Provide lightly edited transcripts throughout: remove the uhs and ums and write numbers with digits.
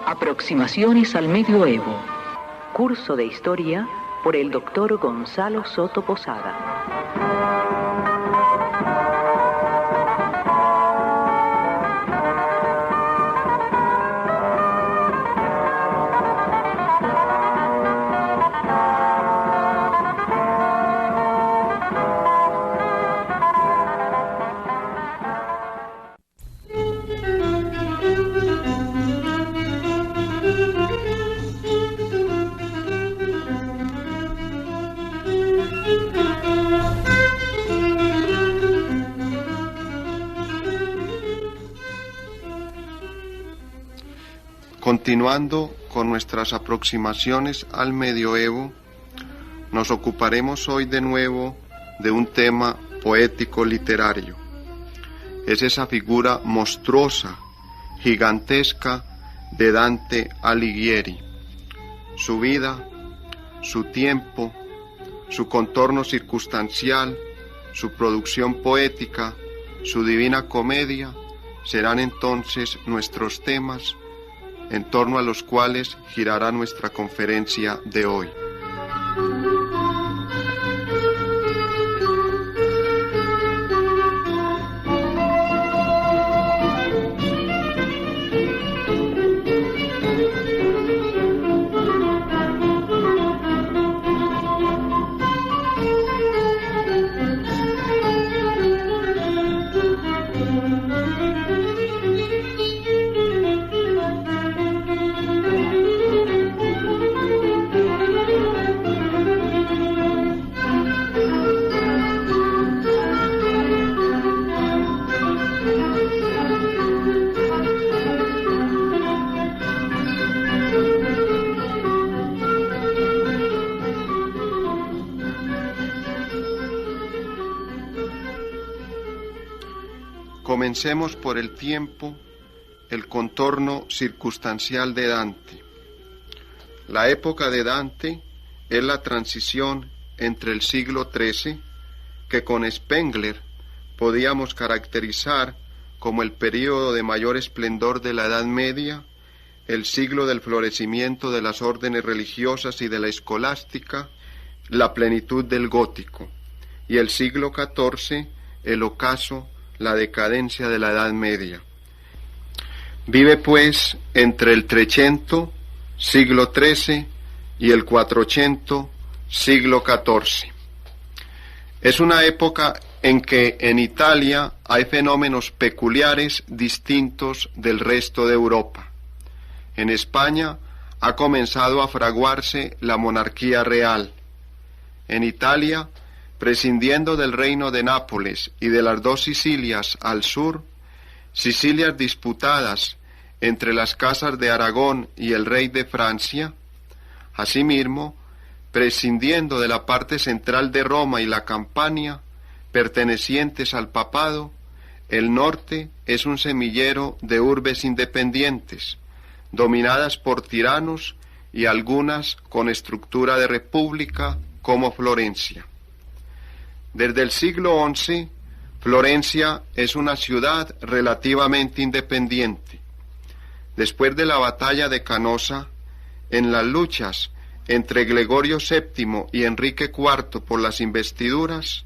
Aproximaciones al Medioevo. Curso de Historia por el Dr. Gonzalo Soto Posada. Continuando con nuestras aproximaciones al medioevo, nos ocuparemos hoy de nuevo de un tema poético literario. Es esa figura monstruosa, gigantesca de Dante Alighieri. Su vida, su tiempo, su contorno circunstancial, su producción poética, su divina comedia, serán entonces nuestros temas en torno a los cuales girará nuestra conferencia de hoy. Comencemos por el tiempo, el contorno circunstancial de Dante. La época de Dante es la transición entre el siglo XIII, que con Spengler podíamos caracterizar como el período de mayor esplendor de la Edad Media, el siglo del florecimiento de las órdenes religiosas y de la escolástica, la plenitud del gótico, y el siglo XIV, el ocaso, la decadencia de la Edad Media. Vive pues entre el 300, siglo XIII, y el 400, siglo XIV. Es una época en que en Italia hay fenómenos peculiares distintos del resto de Europa. En España ha comenzado a fraguarse la monarquía real. En Italia, prescindiendo del reino de Nápoles y de las dos Sicilias al sur, Sicilias disputadas entre las casas de Aragón y el rey de Francia, asimismo, prescindiendo de la parte central de Roma y la Campania, pertenecientes al papado, el norte es un semillero de urbes independientes, dominadas por tiranos y algunas con estructura de república, como Florencia. Desde el siglo XI, Florencia es una ciudad relativamente independiente. Después de la batalla de Canosa, en las luchas entre Gregorio VII y Enrique IV por las investiduras,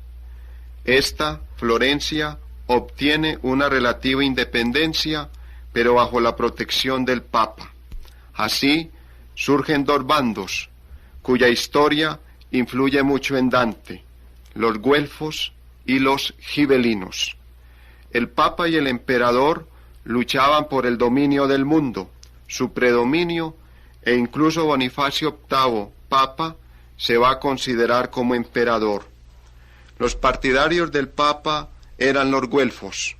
esta, Florencia, obtiene una relativa independencia, pero bajo la protección del Papa. Así, surgen dos bandos, cuya historia influye mucho en Dante: los güelfos y los gibelinos. El Papa y el Emperador luchaban por el dominio del mundo, su predominio, e incluso Bonifacio VIII, Papa, se va a considerar como emperador. Los partidarios del Papa eran los güelfos,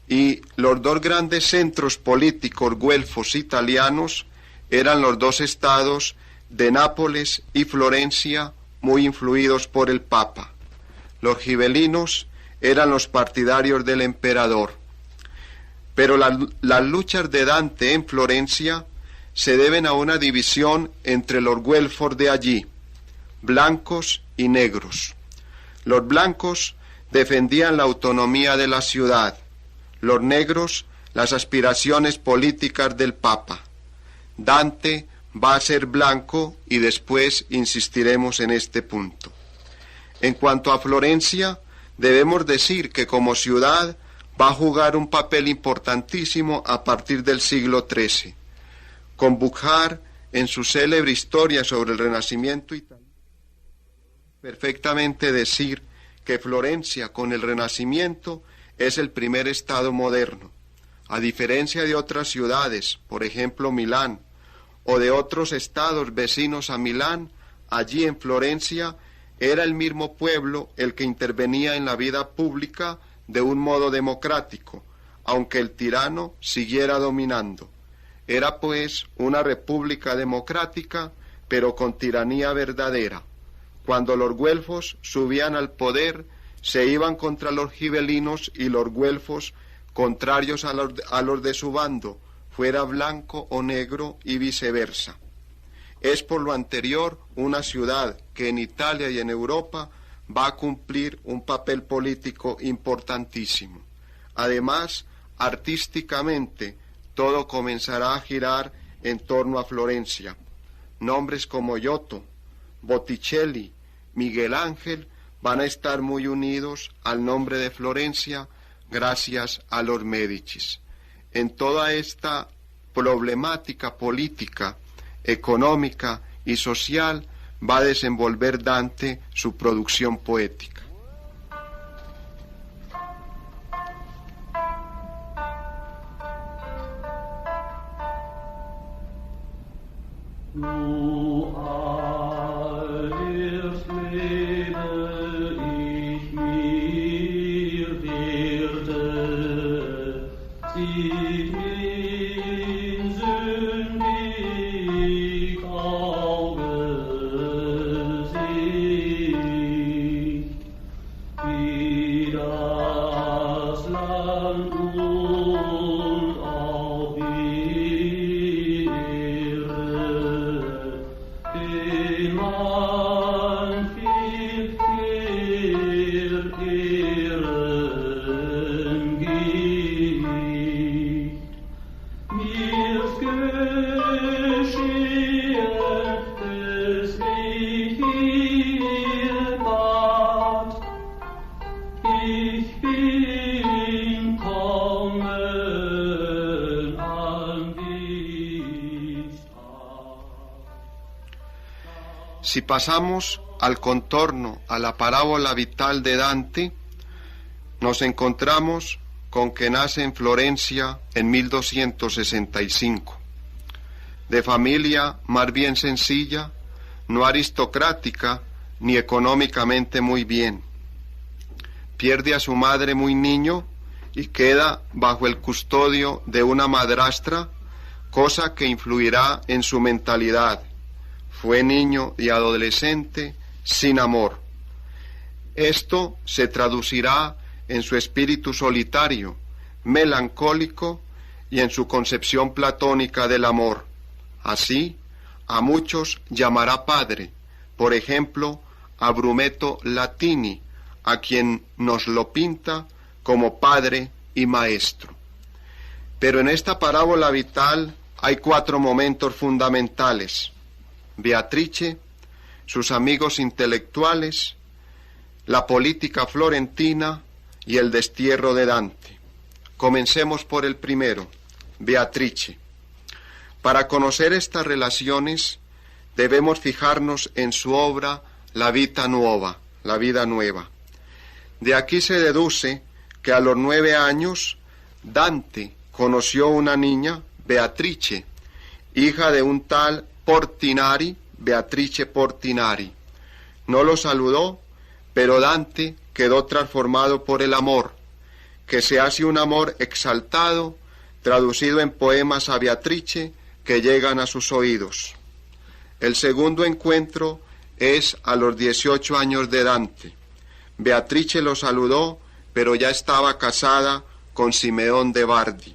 y los dos grandes centros políticos güelfos italianos eran los dos estados de Nápoles y Florencia, muy influidos por el Papa. Los gibelinos eran los partidarios del emperador. Pero las luchas de Dante en Florencia se deben a una división entre los güelfos de allí, blancos y negros. Los blancos defendían la autonomía de la ciudad, los negros las aspiraciones políticas del Papa. Dante va a ser blanco y después insistiremos en este punto. En cuanto a Florencia, debemos decir que como ciudad va a jugar un papel importantísimo a partir del siglo XIII. Con Buchar, en su célebre historia sobre el Renacimiento italiano, perfectamente decir que Florencia con el Renacimiento es el primer estado moderno. A diferencia de otras ciudades, por ejemplo Milán, o de otros estados vecinos a Milán, allí en Florencia era el mismo pueblo el que intervenía en la vida pública de un modo democrático, aunque el tirano siguiera dominando. Era pues una república democrática, pero con tiranía verdadera. Cuando los güelfos subían al poder, se iban contra los gibelinos y los güelfos, contrarios a los de su bando, fuera blanco o negro y viceversa. Es por lo anterior una ciudad que en Italia y en Europa va a cumplir un papel político importantísimo. Además, artísticamente, todo comenzará a girar en torno a Florencia. Nombres como Giotto, Botticelli, Miguel Ángel van a estar muy unidos al nombre de Florencia gracias a los Médicis. En toda esta problemática política, económica y social va a desenvolver Dante su producción poética. Si pasamos al contorno, a la parábola vital de Dante, nos encontramos con que nace en Florencia en 1265, de familia más bien sencilla, no aristocrática ni económicamente muy bien. Pierde a su madre muy niño y queda bajo el custodio de una madrastra, cosa que influirá en su mentalidad. Fue niño y adolescente sin amor. Esto se traducirá en su espíritu solitario, melancólico y en su concepción platónica del amor. Así, a muchos llamará padre, por ejemplo, a Brumetto Latini, a quien nos lo pinta como padre y maestro. Pero en esta parábola vital hay 4 momentos fundamentales: Beatrice, sus amigos intelectuales, la política florentina y el destierro de Dante. Comencemos por el primero, Beatrice. Para conocer estas relaciones debemos fijarnos en su obra La Vita Nuova, la vida nueva. De aquí se deduce que a los 9 años Dante conoció una niña, Beatrice, hija de un tal Portinari, Beatrice Portinari. No lo saludó, pero Dante quedó transformado por el amor, que se hace un amor exaltado, traducido en poemas a Beatrice que llegan a sus oídos. El segundo encuentro es a los 18 años de Dante. Beatrice lo saludó, pero ya estaba casada con Simeón de Bardi.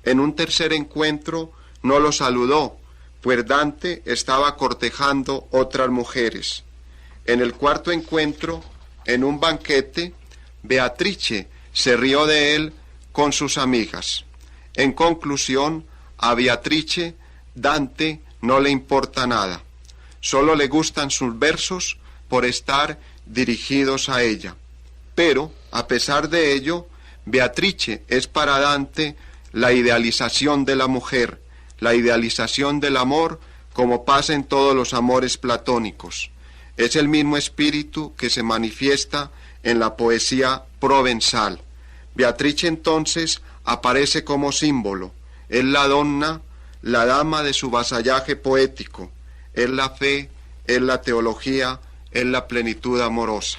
En un tercer encuentro no lo saludó, pues Dante estaba cortejando otras mujeres. En el cuarto encuentro, en un banquete, Beatrice se rió de él con sus amigas. En conclusión, a Beatrice Dante no le importa nada, solo le gustan sus versos por estar dirigidos a ella. Pero, a pesar de ello, Beatrice es para Dante la idealización de la mujer, la idealización del amor, como pasa en todos los amores platónicos. Es el mismo espíritu que se manifiesta en la poesía provenzal. Beatrice entonces aparece como símbolo, es la donna, la dama de su vasallaje poético, es la fe, es la teología, es la plenitud amorosa.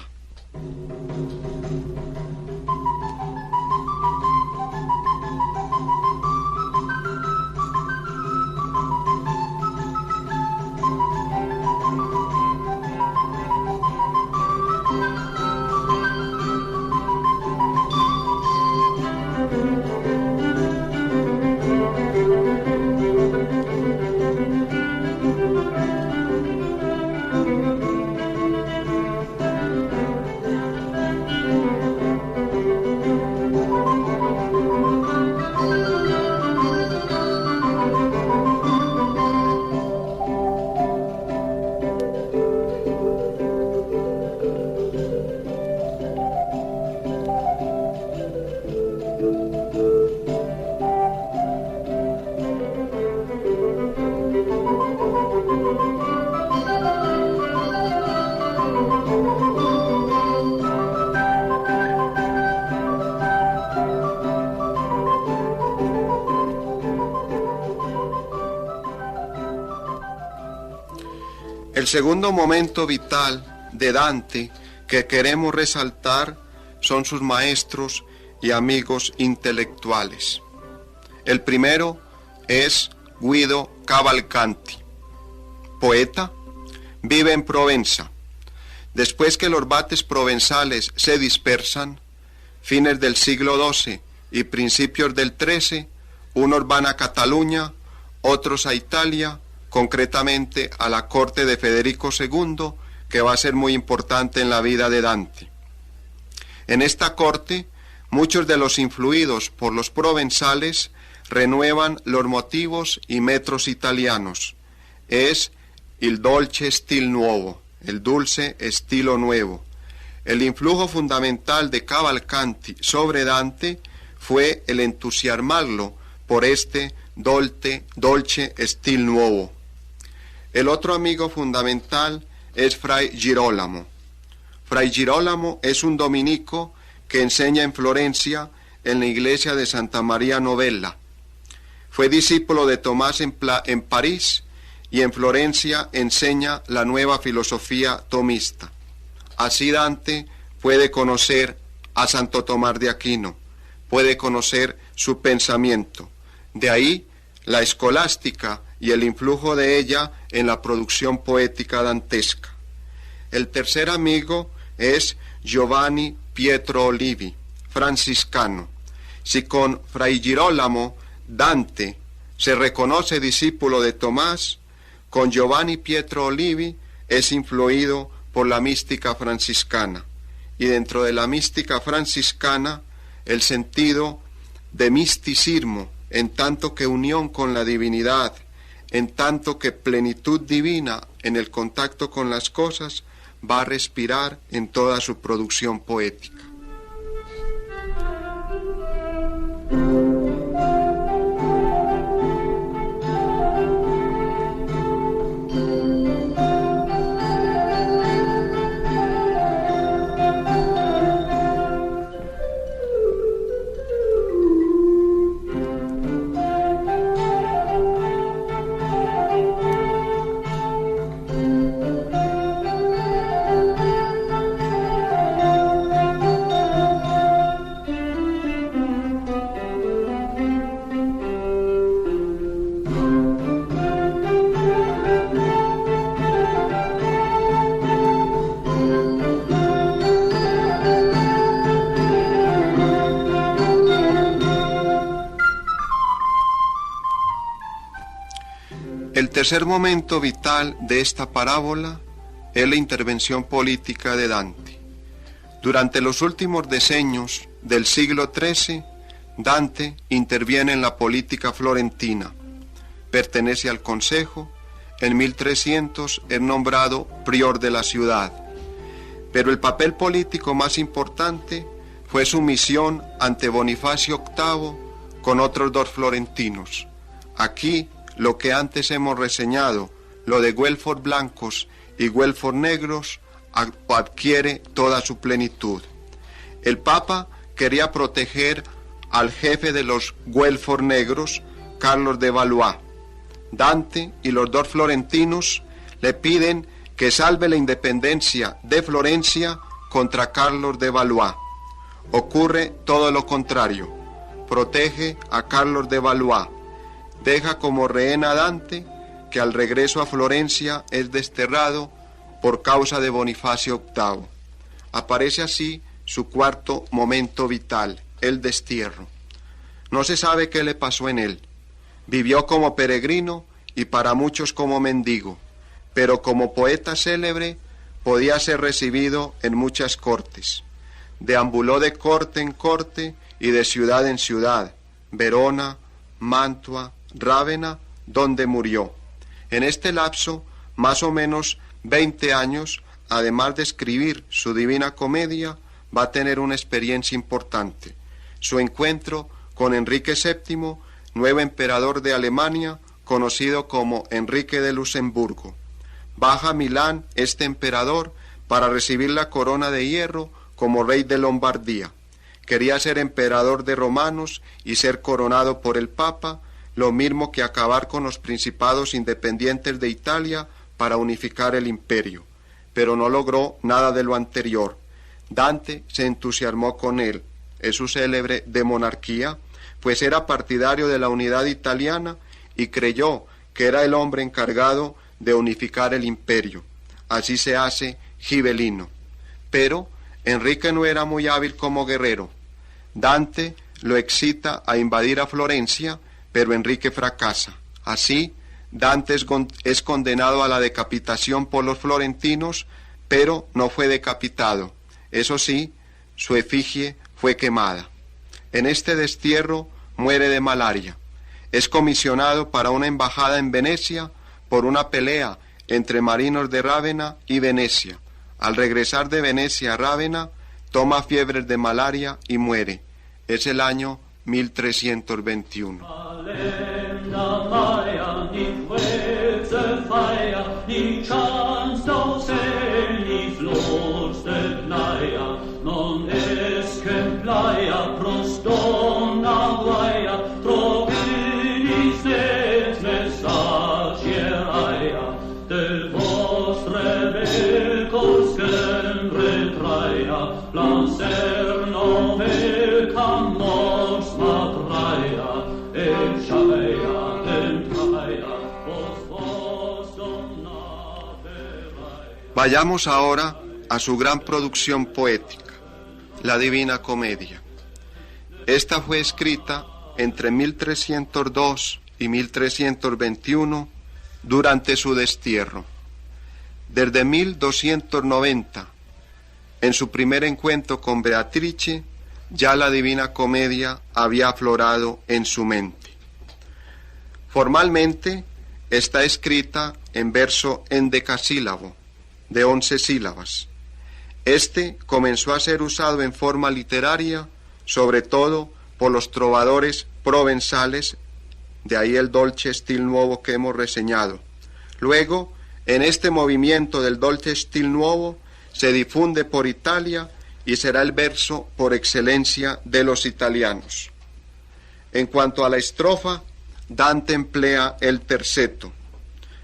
El segundo momento vital de Dante que queremos resaltar son sus maestros y amigos intelectuales. El primero es Guido Cavalcanti, poeta, vive en Provenza. Después que los vates provenzales se dispersan, fines del siglo XII y principios del XIII, unos van a Cataluña, otros a Italia, concretamente a la corte de Federico II, que va a ser muy importante en la vida de Dante. En esta corte, muchos de los influidos por los provenzales renuevan los motivos y metros italianos. Es il dolce stil nuovo, el dulce estilo nuevo. El influjo fundamental de Cavalcanti sobre Dante fue el entusiasmarlo por este dolce stil nuovo. El otro amigo fundamental es Fray Girolamo. Fray Girolamo es un dominico que enseña en Florencia en la iglesia de Santa María Novella. Fue discípulo de Tomás en París y en Florencia enseña la nueva filosofía tomista. Así Dante puede conocer a Santo Tomás de Aquino, puede conocer su pensamiento. De ahí la escolástica y el influjo de ella en la producción poética dantesca. El tercer amigo es Giovanni Pietro Olivi, franciscano. Si con Fray Girolamo Dante se reconoce discípulo de Tomás, con Giovanni Pietro Olivi es influido por la mística franciscana. Y dentro de la mística franciscana, el sentido de misticismo, en tanto que unión con la divinidad, en tanto que plenitud divina en el contacto con las cosas, va a respirar en toda su producción poética. El tercer momento vital de esta parábola es la intervención política de Dante. Durante los últimos decenios del siglo XIII, Dante interviene en la política florentina. pertenece al consejo. En 1300 es nombrado prior de la ciudad. Pero el papel político más importante fue su misión ante Bonifacio VIII con otros 2 florentinos. Aquí, lo que antes hemos reseñado, lo de Guelfos blancos y Guelfos negros, adquiere toda su plenitud. El Papa quería proteger al jefe de los Guelfos negros, Carlos de Valois. Dante y los 2 florentinos le piden que salve la independencia de Florencia contra Carlos de Valois. Ocurre todo lo contrario. Protege a Carlos de Valois. Deja como rehén a Dante, que al regreso a Florencia es desterrado por causa de Bonifacio VIII. Aparece así su 4º momento vital, el destierro. No se sabe qué le pasó en él. Vivió como peregrino y para muchos como mendigo, pero como poeta célebre podía ser recibido en muchas cortes. Deambuló de corte en corte y de ciudad en ciudad, Verona, Mantua, Rávena, donde murió. En este lapso, más o menos 20 años, además de escribir su Divina Comedia, va a tener una experiencia importante. Su encuentro con Enrique VII, nuevo emperador de Alemania, conocido como Enrique de Luxemburgo. Baja a Milán este emperador para recibir la corona de hierro como rey de Lombardía. Quería ser emperador de romanos y ser coronado por el Papa, lo mismo que acabar con los principados independientes de Italia para unificar el imperio, pero no logró nada de lo anterior. Dante se entusiasmó con él. Es su célebre De Monarquía, pues era partidario de la unidad italiana y creyó que era el hombre encargado de unificar el imperio. Así se hace Gibelino. Pero Enrique no era muy hábil como guerrero. Dante lo excita a invadir a Florencia, pero Enrique fracasa. Así, Dante es condenado a la decapitación por los florentinos, pero no fue decapitado. Eso sí, su efigie fue quemada. En este destierro muere de malaria. Es comisionado para una embajada en Venecia por una pelea entre marinos de Rávena y Venecia. Al regresar de Venecia a Rávena, toma fiebres de malaria y muere. Es el año 1321. Vayamos ahora a su gran producción poética, la Divina Comedia. Esta fue escrita entre 1302 y 1321 durante su destierro. Desde 1290, en su primer encuentro con Beatrice, ya la Divina Comedia había aflorado en su mente. Formalmente está escrita en verso endecasílabo, de 11 sílabas. Este comenzó a ser usado en forma literaria, sobre todo por los trovadores provenzales, de ahí el dolce stil nuovo que hemos reseñado. Luego, en este movimiento del dolce stil nuovo, se difunde por Italia y será el verso por excelencia de los italianos. En cuanto a la estrofa, Dante emplea el terceto.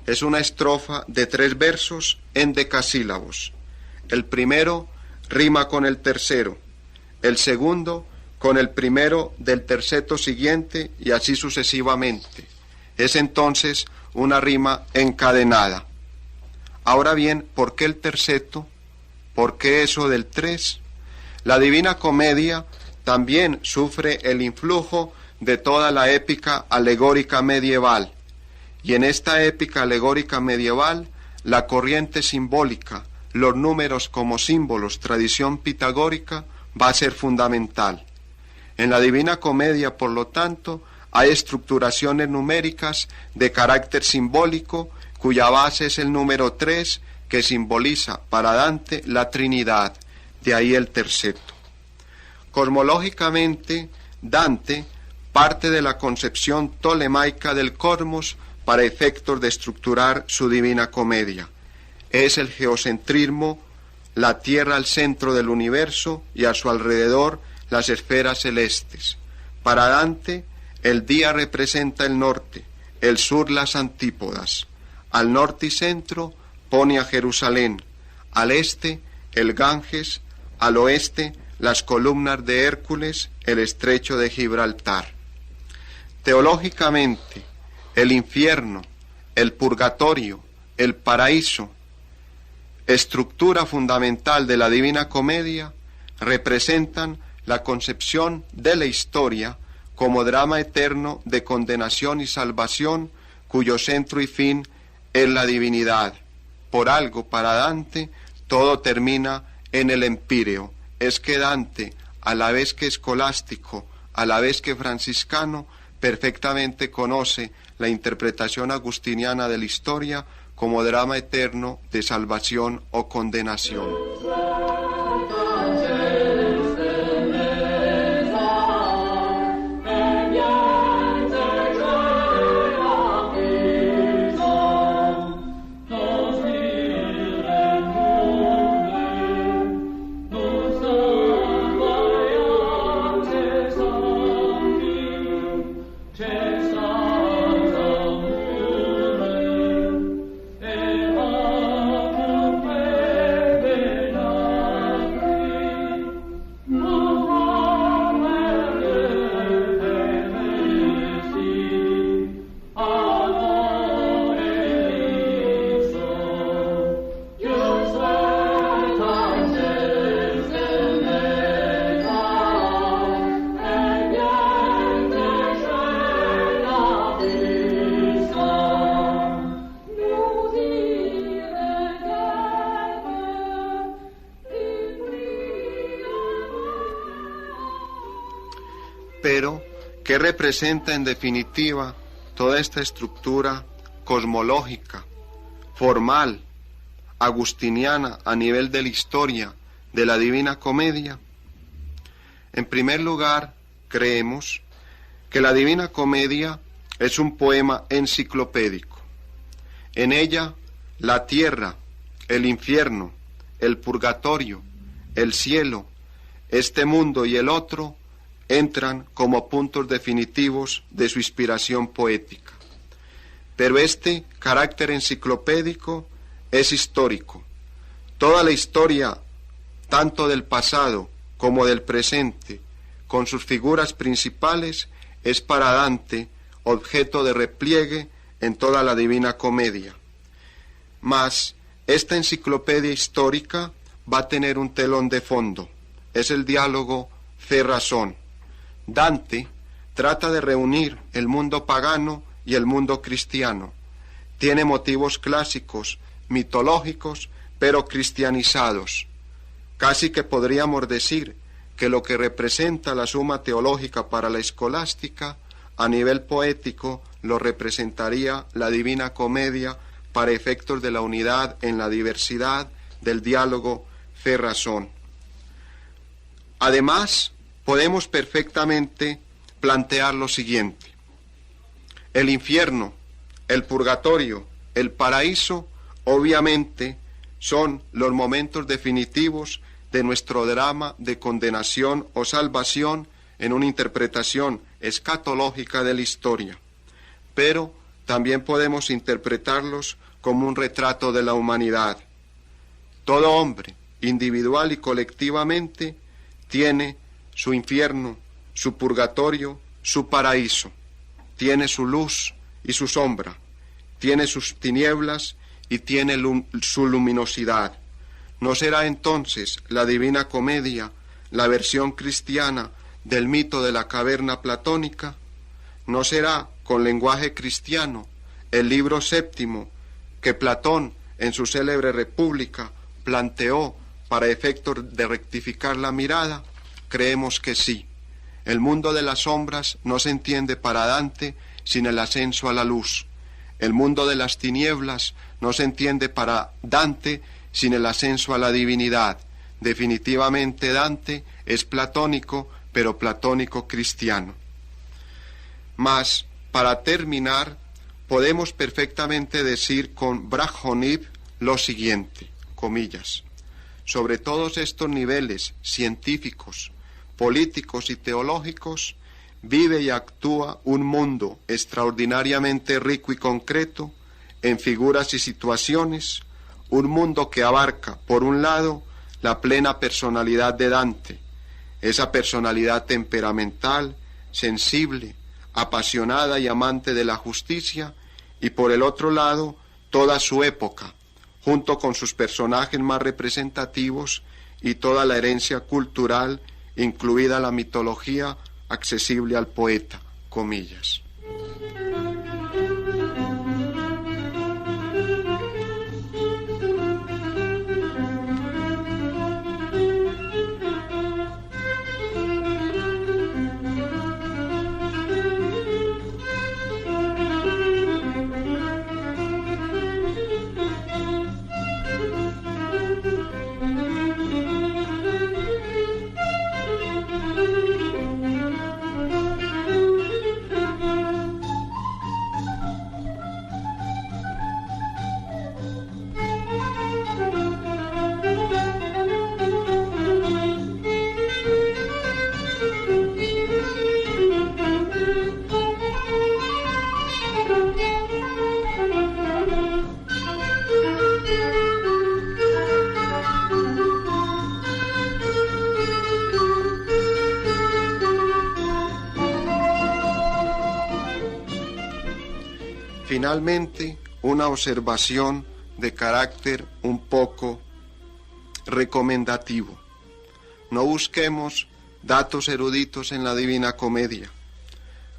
Es una estrofa de 3 versos en decasílabos. El primero rima con el tercero, el segundo con el primero del terceto siguiente y así sucesivamente. Es entonces una rima encadenada. Ahora bien, ¿por qué el terceto? ¿Por qué eso del 3? La Divina Comedia también sufre el influjo de toda la épica alegórica medieval. Y en esta épica alegórica medieval, la corriente simbólica, los números como símbolos, tradición pitagórica, va a ser fundamental. En la Divina Comedia, por lo tanto, hay estructuraciones numéricas de carácter simbólico, cuya base es el número 3, que simboliza para Dante la Trinidad, de ahí el terceto. Cosmológicamente, Dante parte de la concepción tolemaica del cosmos para efectos de estructurar su Divina Comedia. Es el geocentrismo, la Tierra al centro del universo y a su alrededor las esferas celestes. Para Dante, el día representa el norte, el sur las antípodas. Al norte y centro pone a Jerusalén, al este el Ganges, al oeste las columnas de Hércules, el estrecho de Gibraltar. Teológicamente, el infierno, el purgatorio, el paraíso, estructura fundamental de la Divina Comedia, representan la concepción de la historia como drama eterno de condenación y salvación, cuyo centro y fin es la divinidad. Por algo, para Dante, todo termina en el empíreo. Es que Dante, a la vez que escolástico, a la vez que franciscano, perfectamente conoce la interpretación agustiniana de la historia como drama eterno de salvación o condenación. Pero, ¿qué representa en definitiva toda esta estructura cosmológica, formal, agustiniana a nivel de la historia de la Divina Comedia? En primer lugar, creemos que la Divina Comedia es un poema enciclopédico. En ella, la tierra, el infierno, el purgatorio, el cielo, este mundo y el otro entran como puntos definitivos de su inspiración poética. Pero este carácter enciclopédico es histórico. Toda la historia, tanto del pasado como del presente, con sus figuras principales, es para Dante objeto de repliegue en toda la Divina Comedia. Mas esta enciclopedia histórica va a tener un telón de fondo. Es el diálogo fe-razón. Dante trata de reunir el mundo pagano y el mundo cristiano. Tiene motivos clásicos, mitológicos, pero cristianizados. Casi que podríamos decir que lo que representa la suma teológica para la escolástica, a nivel poético lo representaría la Divina Comedia para efectos de la unidad en la diversidad del diálogo fe-razón. Además, podemos perfectamente plantear lo siguiente. El infierno, el purgatorio, el paraíso, obviamente son los momentos definitivos de nuestro drama de condenación o salvación en una interpretación escatológica de la historia. Pero también podemos interpretarlos como un retrato de la humanidad. Todo hombre, individual y colectivamente, tiene su infierno, su purgatorio, su paraíso. Tiene su luz y su sombra, tiene sus tinieblas y tiene su luminosidad. ¿No será entonces la Divina Comedia la versión cristiana del mito de la caverna platónica? ¿No será, con lenguaje cristiano, el libro séptimo que Platón en su célebre República planteó para efectos de rectificar la mirada? Creemos que sí. El mundo de las sombras no se entiende para Dante sin el ascenso a la luz. El mundo de las tinieblas no se entiende para Dante sin el ascenso a la divinidad. Definitivamente Dante es platónico, pero platónico cristiano. Mas, para terminar, podemos perfectamente decir con Brajoniv lo siguiente, comillas, sobre todos estos niveles científicos, políticos y teológicos, vive y actúa un mundo extraordinariamente rico y concreto en figuras y situaciones, un mundo que abarca, por un lado, la plena personalidad de Dante, esa personalidad temperamental, sensible, apasionada y amante de la justicia, y por el otro lado, toda su época, junto con sus personajes más representativos y toda la herencia cultural, incluida la mitología accesible al poeta, comillas. Finalmente, una observación de carácter un poco recomendativo. No busquemos datos eruditos en la Divina Comedia.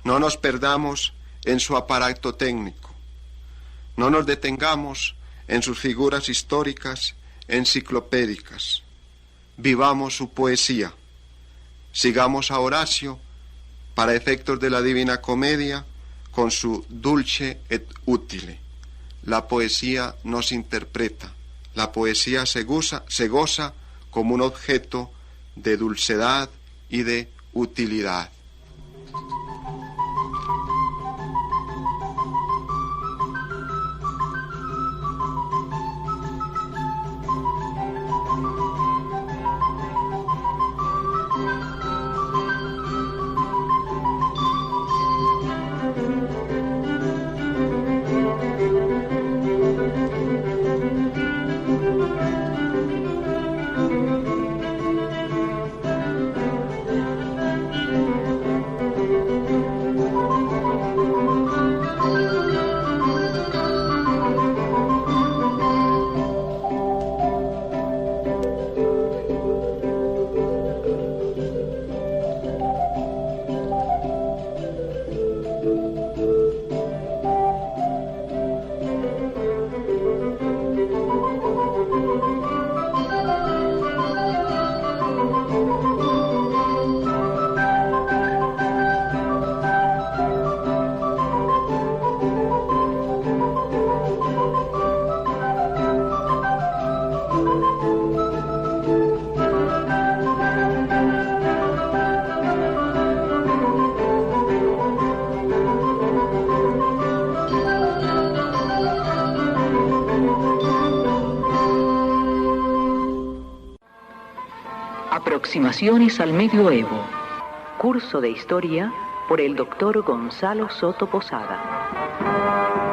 No nos perdamos en su aparato técnico. No nos detengamos en sus figuras históricas enciclopédicas. Vivamos su poesía. Sigamos a Horacio para efectos de la Divina Comedia con su dulce et utile. La poesía nos interpreta. La poesía se goza como un objeto de dulcedad y de utilidad. Aproximaciones al Medioevo. Curso de Historia por el Dr. Gonzalo Soto Posada.